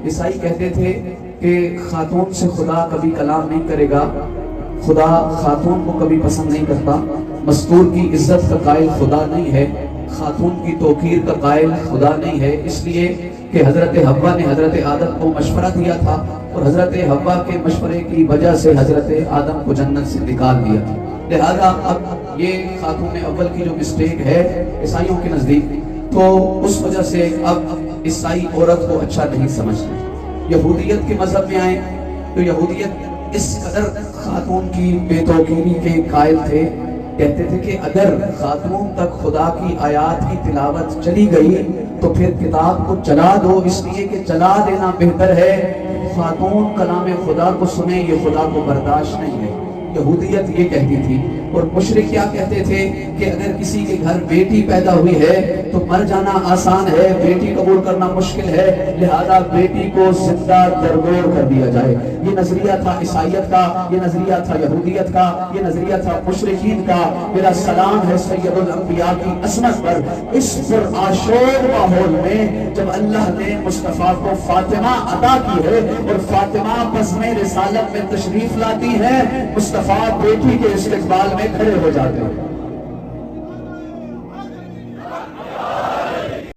عیسائی کہتے تھے کہ خاتون سے خدا کبھی کلام نہیں کرے گا، خدا خاتون کو کبھی پسند نہیں کرتا، مستور کی عزت کا قائل خدا نہیں ہے، خاتون کی توقیر کا قائل خدا نہیں ہے، اس لیے کہ حضرت حوا نے حضرت آدم کو مشورہ دیا تھا اور حضرت حوا کے مشورے کی وجہ سے حضرت آدم کو جنت سے نکال دیا تھا۔ لہذا اب یہ خاتون اول کی جو مسٹیک ہے عیسائیوں کے نزدیک، تو اس وجہ سے اب عیسائی عورت کو اچھا نہیں سمجھتے۔ یہودیت کے مذہب میں آئے تو یہودیت اس قدر خاتون کی بے توقیری کے قائل تھے، کہتے تھے کہ اگر خاتون تک خدا کی آیات کی تلاوت چلی گئی تو پھر کتاب کو جلا دو، اس لیے کہ جلا دینا بہتر ہے، خاتون کلام خدا کو سنے یہ خدا کو برداشت نہیں ہے۔ یہودیت یہ کہتی تھی۔ اور مشرک کیا کہتے تھے کہ اگر کسی کے گھر بیٹی پیدا ہوئی ہے تو مر جانا آسان ہے، بیٹی قبول کرنا مشکل ہے، لہذا بیٹی کو زندہ دردور کر دیا جائے۔ یہ نظریہ تھا عیسائیت کا، یہ نظریہ تھا یہودیت کا، یہ نظریہ تھا مشرکین کا۔ میرا سلام ہے سید الانبیاء کی عصمت پر۔ اس پرآشوب ماحول میں جب اللہ نے مصطفیٰ کو فاطمہ عطا کی ہے اور فاطمہ بزم رسالت میں تشریف لاتی ہے، مصطفیٰ بیٹی کے استقبال میں کھڑے ہو جاتے ہیں۔